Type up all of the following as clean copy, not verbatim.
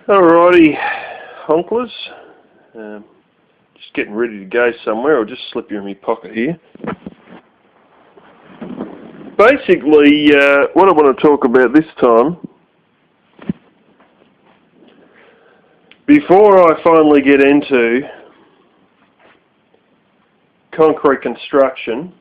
Alrighty, honklers. Just getting ready to go somewhere. I'll just slip you in my pocket here. Basically, what I want to talk about this time, before I finally get into concrete construction,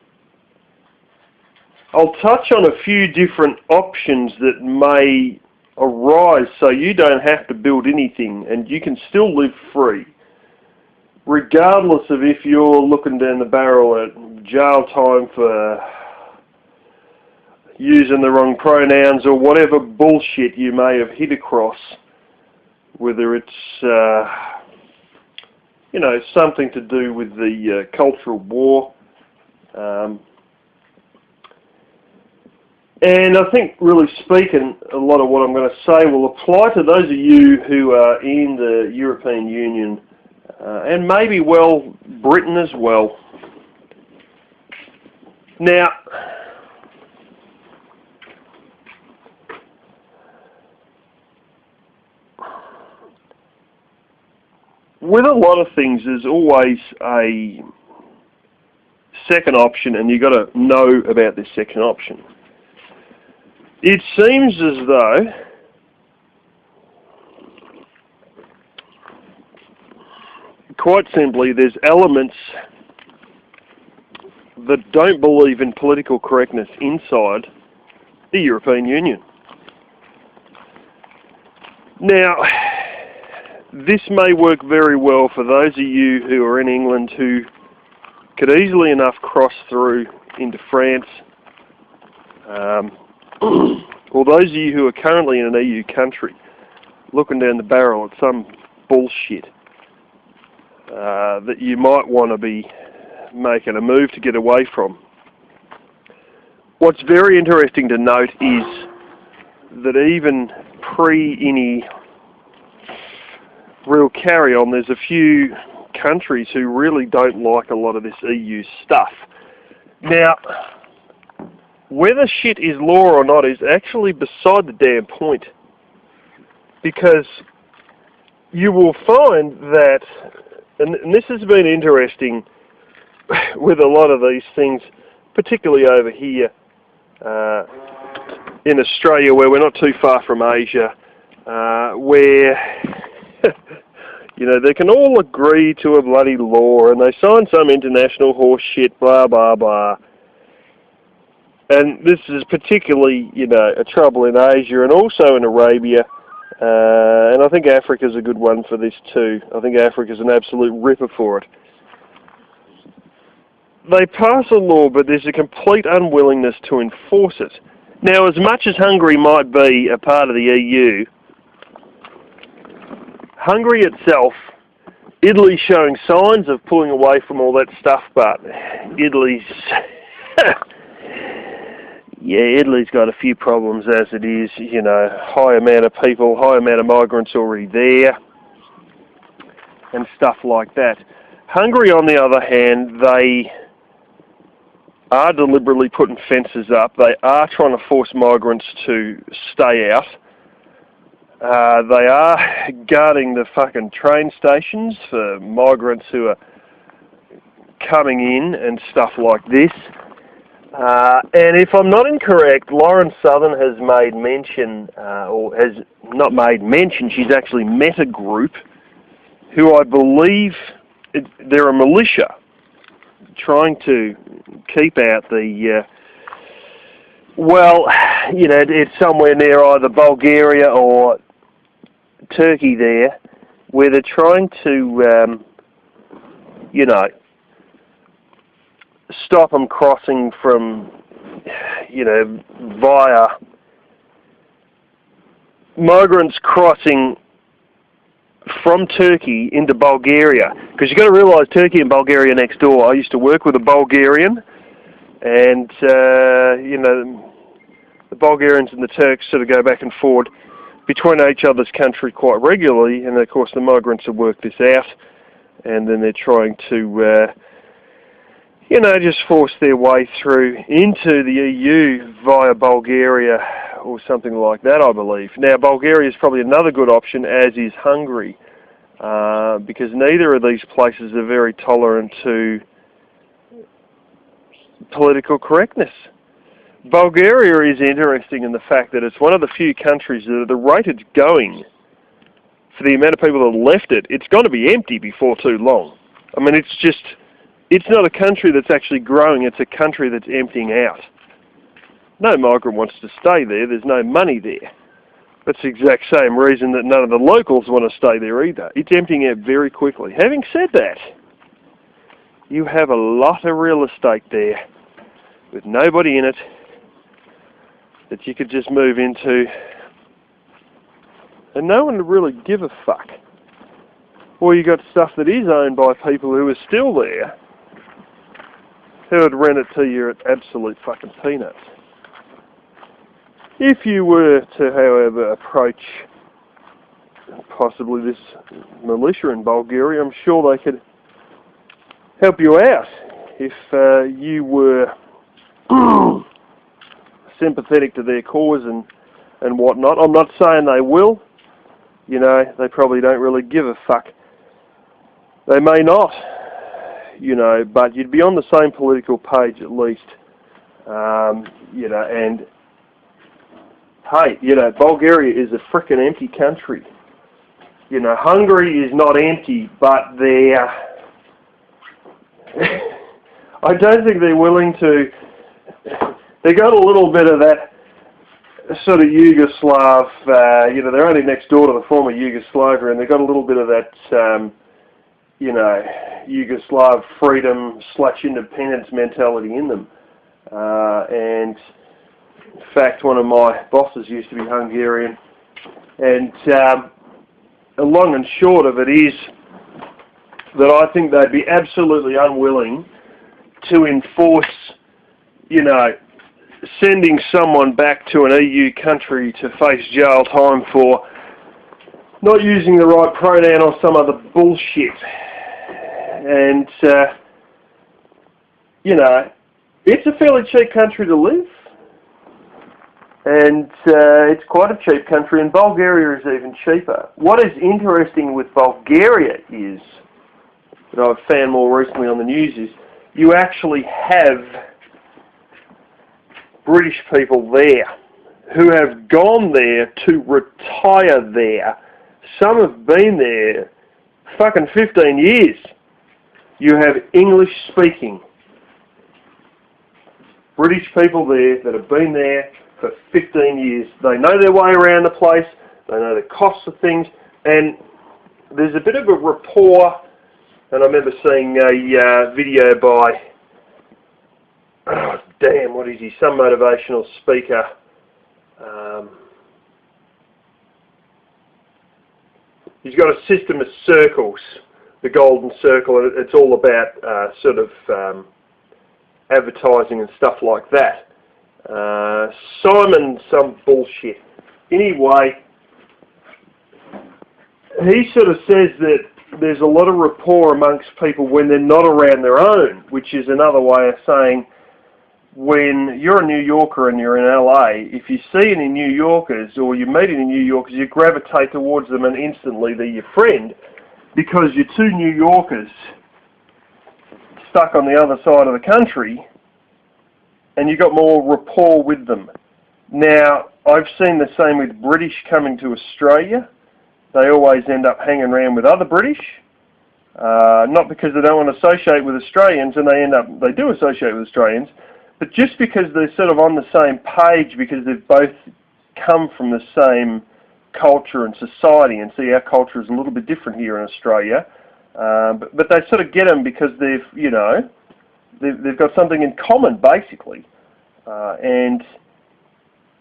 I'll touch on a few different options that may arise so you don't have to build anything and you can still live free, regardless of if you're looking down the barrel at jail time for using the wrong pronouns or whatever bullshit you may have hit across, whether it's something to do with the Cultural War. And I think, really speaking, a lot of what I'm going to say will apply to those of you who are in the European Union and maybe, well, Britain as well. Now, with a lot of things, there's always a second option, and you've got to know about this second option. It seems as though quite simply there's elements that don't believe in political correctness inside the European Union. Now, this may work very well for those of you who are in England who could easily enough cross through into France, or those of you who are currently in an EU country looking down the barrel at some bullshit that you might want to be making a move to get away from. What's very interesting to note is that even pre any real carry-on, there's a few countries who really don't like a lot of this EU stuff. Now, whether shit is law or not is actually beside the damn point, because you will find that, and this has been interesting with a lot of these things, particularly over here in Australia, where we're not too far from Asia, where they can all agree to a bloody law and they sign some international horse shit, blah, blah, blah. And this is particularly, a trouble in Asia and also in Arabia. And I think Africa's a good one for this too. I think Africa's an absolute ripper for it. They pass a law, but there's a complete unwillingness to enforce it. Now, as much as Hungary might be a part of the EU, Hungary itself, Italy's showing signs of pulling away from all that stuff, but Italy's... Italy's got a few problems as it is, high amount of people, high amount of migrants already there, and stuff like that. Hungary, on the other hand, they are deliberately putting fences up. They are trying to force migrants to stay out. They are guarding the fucking train stations for migrants who are coming in and stuff like this. And if I'm not incorrect, Lauren Southern has made mention, or has not made mention, she's actually met a group who I believe, they're a militia trying to keep out the, it's somewhere near either Bulgaria or Turkey there, where they're trying to, stop them crossing from, via migrants crossing from Turkey into Bulgaria. Because you've got to realise Turkey and Bulgaria are next door. I used to work with a Bulgarian, and, the Bulgarians and the Turks sort of go back and forward between each other's country quite regularly, and of course the migrants have worked this out, and then they're trying to, just force their way through into the EU via Bulgaria or something like that, I believe. Now, Bulgaria is probably another good option, as is Hungary, because neither of these places are very tolerant to political correctness. Bulgaria is interesting in the fact that it's one of the few countries that at the rate it's going, for the amount of people that left it, it's going to be empty before too long. I mean, it's not a country that's actually growing, it's a country that's emptying out. No migrant wants to stay there, there's no money there. That's the exact same reason that none of the locals want to stay there either. It's emptying out very quickly. Having said that, you have a lot of real estate there with nobody in it that you could just move into and no one would really give a fuck. Or you got stuff that is owned by people who are still there who would rent it to you at absolute fucking peanuts. If you were to, however, approach possibly this militia in Bulgaria, I'm sure they could help you out if you were sympathetic to their cause and whatnot. I'm not saying they will. You know, they probably don't really give a fuck. They may not, you know, but you'd be on the same political page at least. You know, and hey, you know, Bulgaria is a frickin' empty country. You know, Hungary is not empty, but they're... I don't think they're willing to... They got a little bit of that sort of Yugoslav, you know, they're only next door to the former Yugoslavia, and they've got a little bit of that, you know, Yugoslav freedom/independence mentality in them. And in fact, one of my bosses used to be Hungarian, and the long and short of it is that I think they'd be absolutely unwilling to enforce, you know, sending someone back to an EU country to face jail time for not using the right pronoun or some other bullshit. And, you know, it's a fairly cheap country to live. And it's quite a cheap country, and Bulgaria is even cheaper. What is interesting with Bulgaria is, that I've found more recently on the news, is you actually have British people there who have gone there to retire there. Some have been there fucking 15 years. You have English-speaking British people there that have been there for 15 years. They know their way around the place, they know the costs of things, and there's a bit of a rapport. And I remember seeing a video by, oh damn, what is he, some motivational speaker. He's got a system of circles, the golden circle, and it's all about sort of advertising and stuff like that. Simon some bullshit. Anyway, he sort of says that there's a lot of rapport amongst people when they're not around their own, which is another way of saying when you're a New Yorker and you're in LA, if you see any New Yorkers or you meet any New Yorkers, you gravitate towards them and instantly they're your friend because you're two New Yorkers stuck on the other side of the country and you got more rapport with them. Now, I've seen the same with British coming to Australia. They always end up hanging around with other British, not because they don't want to associate with Australians, and they do associate with Australians, but just because they're sort of on the same page because they've both come from the same culture and society, and see our culture is a little bit different here in Australia, but they sort of get them because they've, you know, they've got something in common basically, and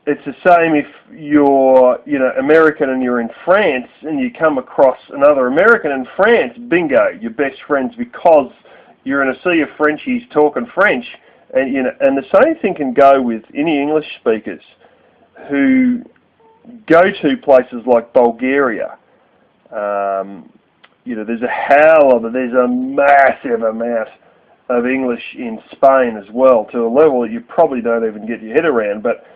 it's the same if you're, you know, American and you're in France and you come across another American in France, bingo, you're best friends because you're in a sea of Frenchies talking French. And, you know, and the same thing can go with any English speakers who go to places like Bulgaria. You know, there's a massive amount of English in Spain as well, to a level that you probably don't even get your head around. But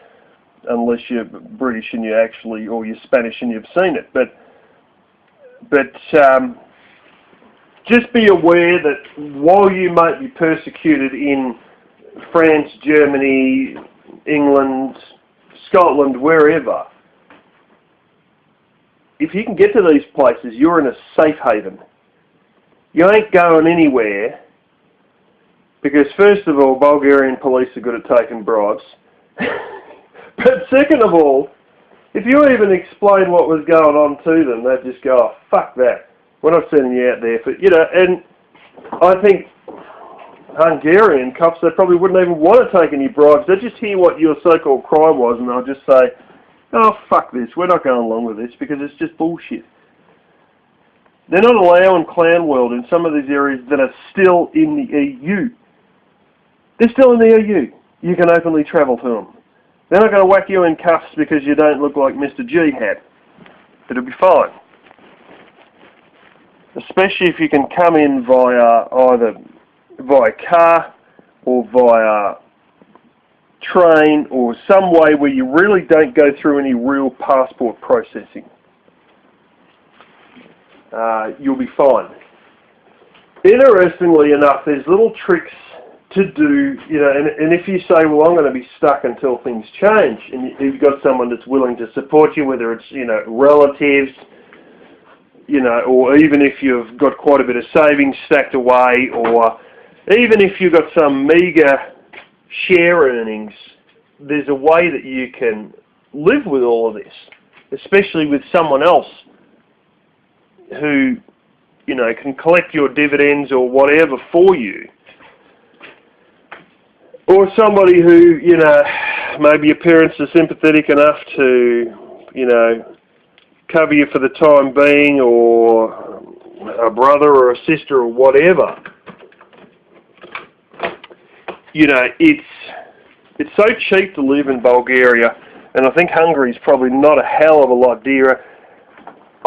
unless you're British and you actually, or you're Spanish and you've seen it. But just be aware that while you might be persecuted in France, Germany, England, Scotland, wherever, if you can get to these places, you're in a safe haven. You ain't going anywhere because, first of all, Bulgarian police are good at taking bribes. But second of all, if you even explain what was going on to them, they'd just go, oh, fuck that. We're not sending you out there for, and I think Hungarian cops, they probably wouldn't even want to take any bribes. They'd just hear what your so-called crime was and they'll just say, oh, fuck this, we're not going along with this because it's just bullshit. They're not allowing Clown World in some of these areas that are still in the EU. They're still in the EU. You can openly travel to them. They're not going to whack you in cuffs because you don't look like Mr. G had. It'll be fine. Especially if you can come in either via car or via train or some way where you really don't go through any real passport processing. You'll be fine. Interestingly enough, there's little tricks to do, and if you say, well, I'm going to be stuck until things change, and you've got someone that's willing to support you, whether it's, relatives, or even if you've got quite a bit of savings stacked away, or even if you've got some meagre share earnings, there's a way that you can live with all of this, especially with someone else who, can collect your dividends or whatever for you. Or somebody who, maybe your parents are sympathetic enough to, cover you for the time being, or a brother or a sister or whatever. It's so cheap to live in Bulgaria, and I think Hungary's probably not a hell of a lot dearer.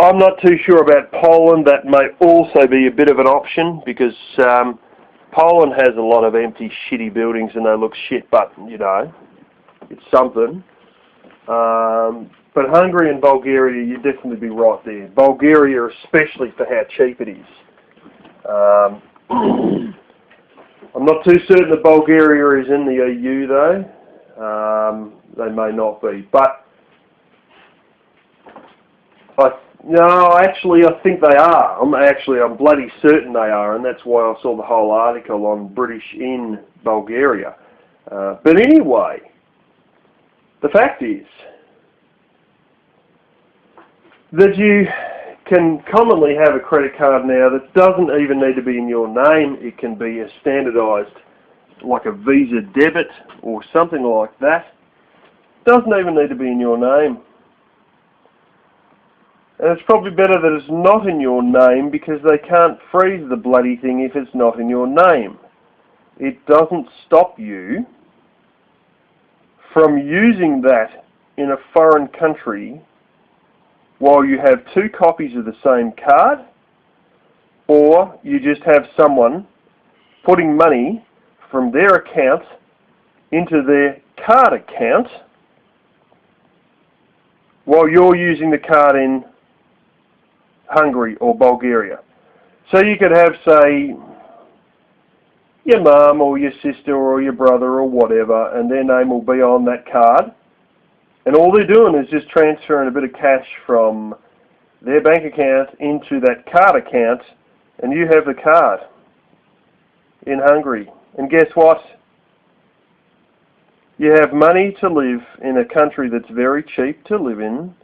I'm not too sure about Poland. That may also be a bit of an option because Poland has a lot of empty, shitty buildings and they look shit, but, it's something. But Hungary and Bulgaria, you'd definitely be right there. Bulgaria, especially for how cheap it is. I'm not too certain that Bulgaria is in the EU, though. They may not be. But, I think they are. I'm bloody certain they are, and that's why I saw the whole article on British in Bulgaria. But anyway, the fact is that you can commonly have a credit card now that doesn't even need to be in your name. It can be a standardised, like a Visa debit or something like that. Doesn't even need to be in your name. And it's probably better that it's not in your name because they can't freeze the bloody thing if it's not in your name. It doesn't stop you from using that in a foreign country while you have two copies of the same card, or you just have someone putting money from their account into their card account while you're using the card in Hungary or Bulgaria. So you could have, say, your mum or your sister or your brother or whatever, and their name will be on that card. And all they're doing is just transferring a bit of cash from their bank account into that card account, and you have the card in Hungary. And guess what? You have money to live in a country that's very cheap to live in,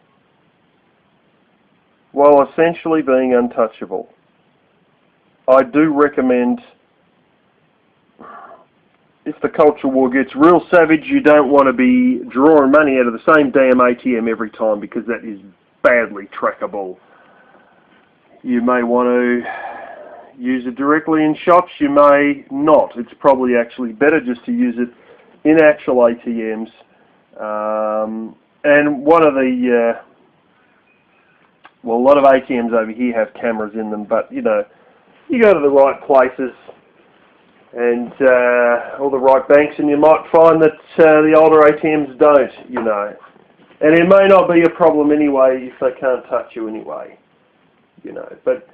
while essentially being untouchable. I do recommend, if the culture war gets real savage, you don't want to be drawing money out of the same damn ATM every time because that is badly trackable. You may want to use it directly in shops, you may not. It's probably actually better just to use it in actual ATMs. And one of the, a lot of ATMs over here have cameras in them, but you go to the right places and all the right banks, and you might find that the older ATMs don't, you know. And it may not be a problem anyway if they can't touch you anyway, you know. But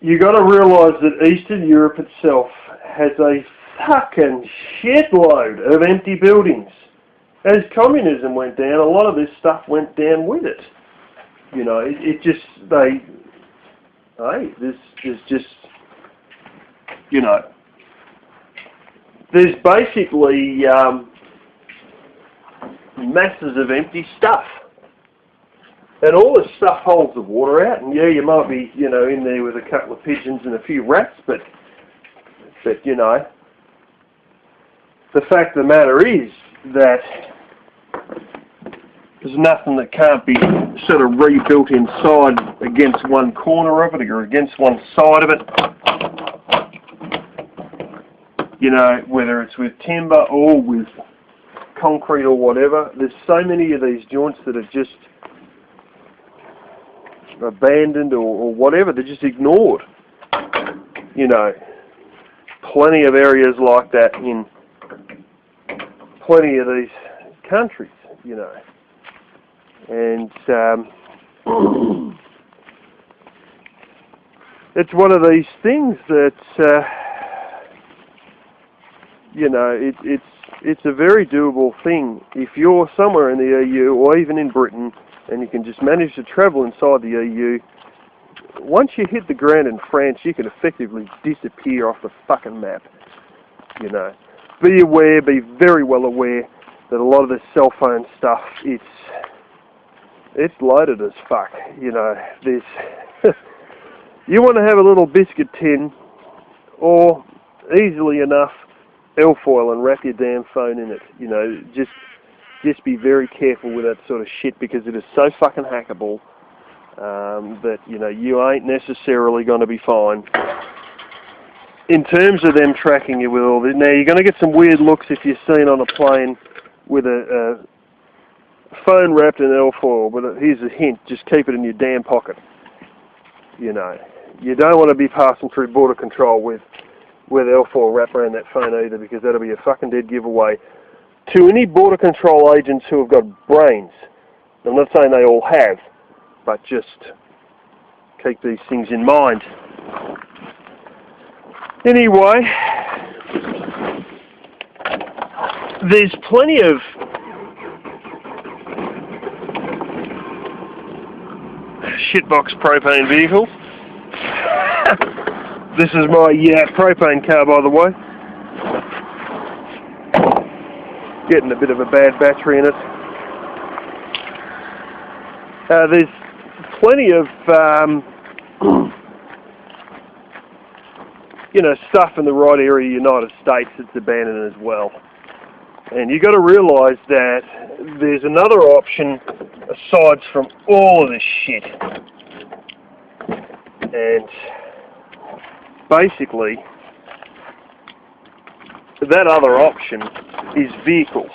you got to realise that Eastern Europe itself has a fucking shitload of empty buildings. As communism went down, a lot of this stuff went down with it. You know, it just, there's just, you know, there's basically masses of empty stuff. And all this stuff holds the water out, and yeah, you might be, you know, in there with a couple of pigeons and a few rats, but you know, the fact of the matter is that there's nothing that can't be sort of rebuilt inside against one corner of it or against one side of it. You know, whether it's with timber or with concrete or whatever, there's so many of these joints that are just abandoned or whatever, they're just ignored. You know, plenty of areas like that in plenty of these countries, you know. And it's one of these things that, you know, it's a very doable thing if you're somewhere in the EU or even in Britain and you can just manage to travel inside the EU. Once you hit the ground in France, you can effectively disappear off the fucking map, you know. Be aware, be very well aware that a lot of this cell phone stuff, it's loaded as fuck, you know. There's you want to have a little biscuit tin or easily enough alfoil and wrap your damn phone in it, you know. Just be very careful with that sort of shit because it is so fucking hackable that, you know, you ain't necessarily going to be fine. In terms of them tracking you with all this, now you're going to get some weird looks if you're seen on a plane with a phone wrapped in alfoil, but here's a hint, just keep it in your damn pocket. You know, you don't want to be passing through border control with alfoil wrapped around that phone either, because that'll be a fucking dead giveaway to any border control agents who have got brains. I'm not saying they all have, but just keep these things in mind. Anyway, there's plenty of shitbox propane vehicles. This is my propane car, by the way. Getting a bit of a bad battery in it. There's plenty of you know, stuff in the right area of the United States that's abandoned as well. And you've got to realise that there's another option aside from all of this shit. And basically, that other option is vehicles.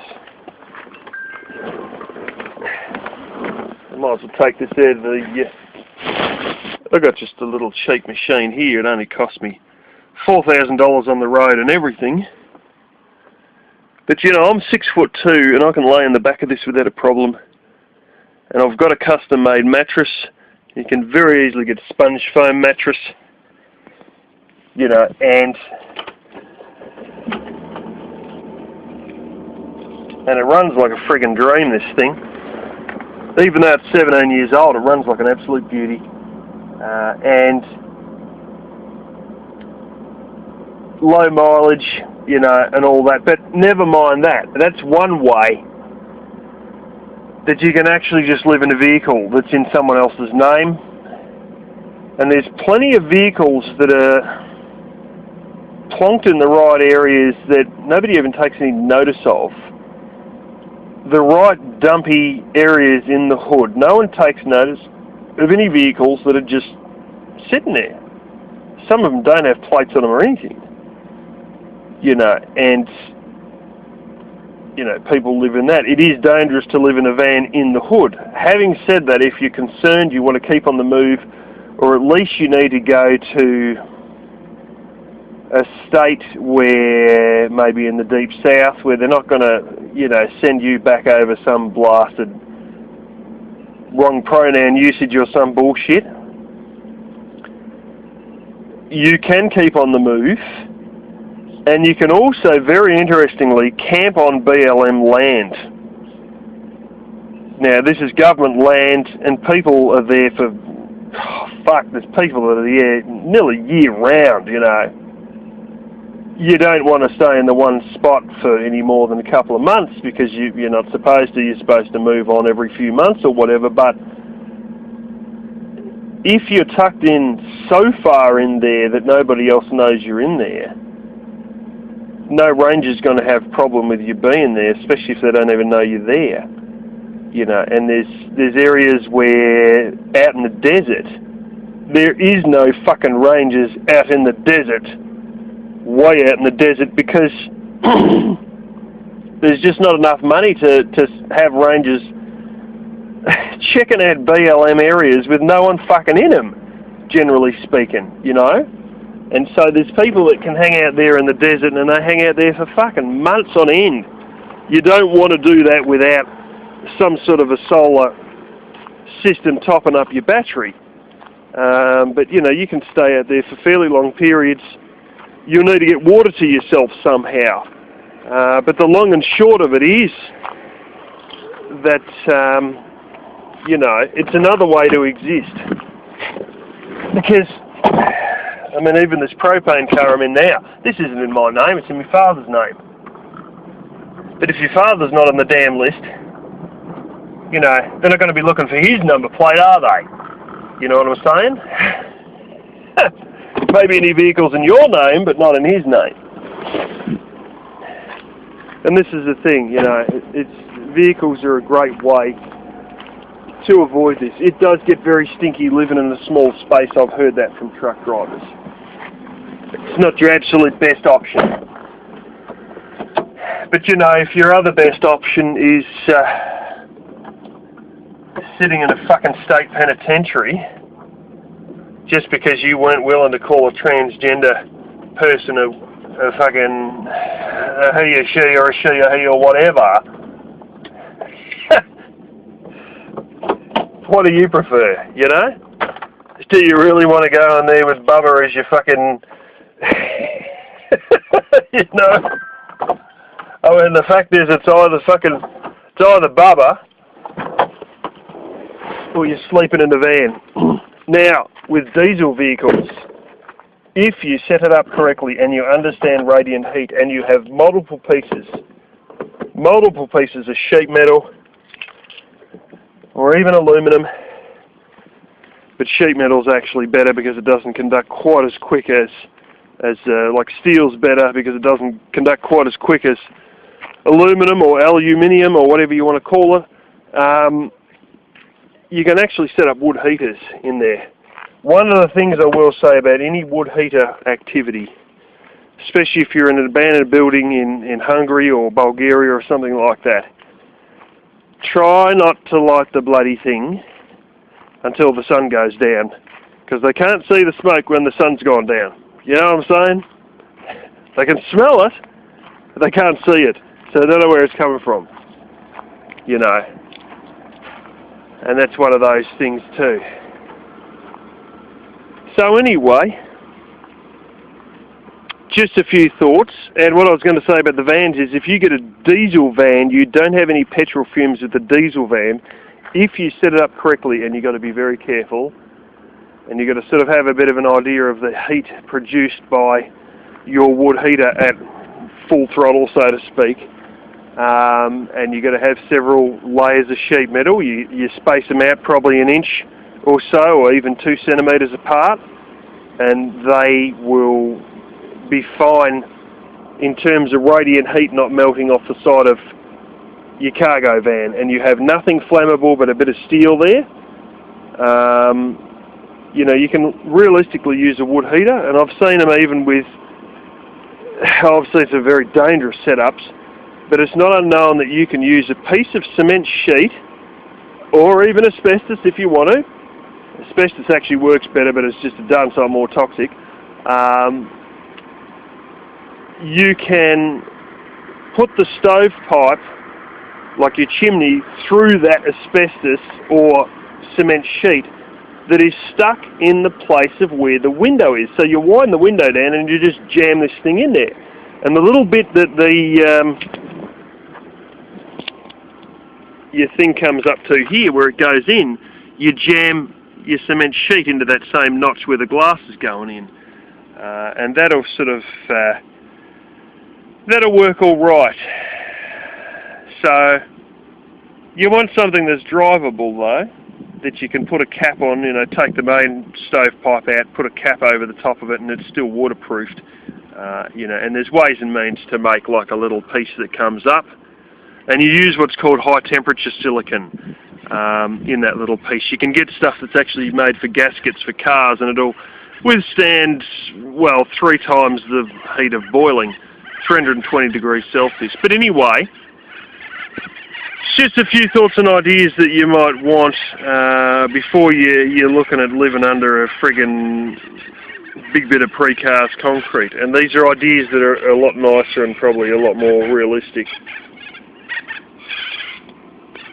I might as well take this out of the... I've got just a little cheap machine here. It only cost me $4,000 on the road and everything. But you know, I'm 6'2" and I can lay in the back of this without a problem. And I've got a custom made mattress. You can very easily get a sponge foam mattress. You know, and it runs like a friggin' dream, this thing. Even though it's 17 years old, it runs like an absolute beauty. And low mileage, you know, and all that. But never mind that. That's one way that you can actually just live in a vehicle that's in someone else's name. And there's plenty of vehicles that are plonked in the right areas that nobody even takes any notice of. The right dumpy areas in the hood. No one takes notice of any vehicles that are just sitting there. Some of them don't have plates on them or anything. You know, and you know, people live in that. It is dangerous to live in a van in the hood. Having said that, if you're concerned, you want to keep on the move, or at least you need to go to a state where maybe in the deep south, where they're not going to, you know, send you back over some blasted wrong pronoun usage or some bullshit. You can keep on the move, and you can also, very interestingly, camp on BLM land. Now, this is government land, and people are there for, there's people that are there nearly year-round, you know. You don't want to stay in the one spot for any more than a couple of months because you're not supposed to. You're supposed to move on every few months or whatever, but if you're tucked in so far in there that nobody else knows you're in there, no ranger's going to have a problem with you being there, especially if they don't even know you're there. You know, and there's areas where out in the desert, there is no fucking rangers out in the desert, way out in the desert, because there's just not enough money to have rangers checking out BLM areas with no one fucking in them, generally speaking, you know? And so there's people that can hang out there in the desert, and they hang out there for fucking months on end. You don't want to do that without some sort of a solar system topping up your battery. But, you know, you can stay out there for fairly long periods. You'll need to get water to yourself somehow. But the long and short of it is that, you know, it's another way to exist. Because, I mean, even this propane car I'm in now, this isn't in my name, it's in my father's name. But if your father's not on the damn list, you know, they're not going to be looking for his number plate, are they? You know what I'm saying? Maybe any vehicles in your name, but not in his name. And this is the thing, you know, vehicles are a great way to avoid this. It does get very stinky living in a small space. I've heard that from truck drivers. It's not your absolute best option. But, you know, if your other best option is sitting in a fucking state penitentiary just because you weren't willing to call a transgender person a fucking he or she or a she or he or whatever, what do you prefer, you know? Do you really want to go in there with Bubba as your fucking, you know? I mean, the fact is it's either Bubba or you're sleeping in the van. Now, with diesel vehicles, if you set it up correctly and you understand radiant heat and you have multiple pieces of sheet metal or even aluminum, but sheet metal is actually better because it doesn't conduct quite as quick as like steel's better because it doesn't conduct quite as quick as aluminum or aluminium or whatever you want to call it. You can actually set up wood heaters in there. One of the things I will say about any wood heater activity, especially if you're in an abandoned building in Hungary or Bulgaria or something like that, try not to light the bloody thing until the sun goes down, because they can't see the smoke when the sun's gone down. You know what I'm saying? They can smell it, but they can't see it, so they don't know where it's coming from. You know. And that's one of those things too. So anyway, just a few thoughts. And what I was going to say about the vans is if you get a diesel van, you don't have any petrol fumes with the diesel van. If you set it up correctly, and you've got to be very careful, and you've got to sort of have a bit of an idea of the heat produced by your wood heater at full throttle, so to speak. And you've got to have several layers of sheet metal. You space them out probably an inch or so, or even 2 centimetres apart, and they will be fine in terms of radiant heat not melting off the side of your cargo van. And you have nothing flammable but a bit of steel there. You know, you can realistically use a wood heater, and I've seen them even with, obviously it's a very dangerous setups, but it's not unknown that you can use a piece of cement sheet or even asbestos if you want to. Asbestos actually works better, but it's just a darn sight more toxic. you can put the stovepipe, like your chimney, through that asbestos or cement sheet that is stuck in the place of where the window is. So you wind the window down and you just jam this thing in there. And the little bit that your thing comes up to here, where it goes in, you jam your cement sheet into that same notch where the glass is going in. And that'll sort of, that'll work all right. So you want something that's drivable though, that you can put a cap on, you know, take the main stovepipe out, put a cap over the top of it, and it's still waterproofed. You know, and there's ways and means to make like a little piece that comes up, and you use what's called high temperature silicon in that little piece. You can get stuff that's actually made for gaskets for cars, and it'll withstand, well, 3 times the heat of boiling, 320 degrees Celsius. But anyway, just a few thoughts and ideas that you might want before you're looking at living under a friggin' big bit of precast concrete. And these are ideas that are a lot nicer and probably a lot more realistic.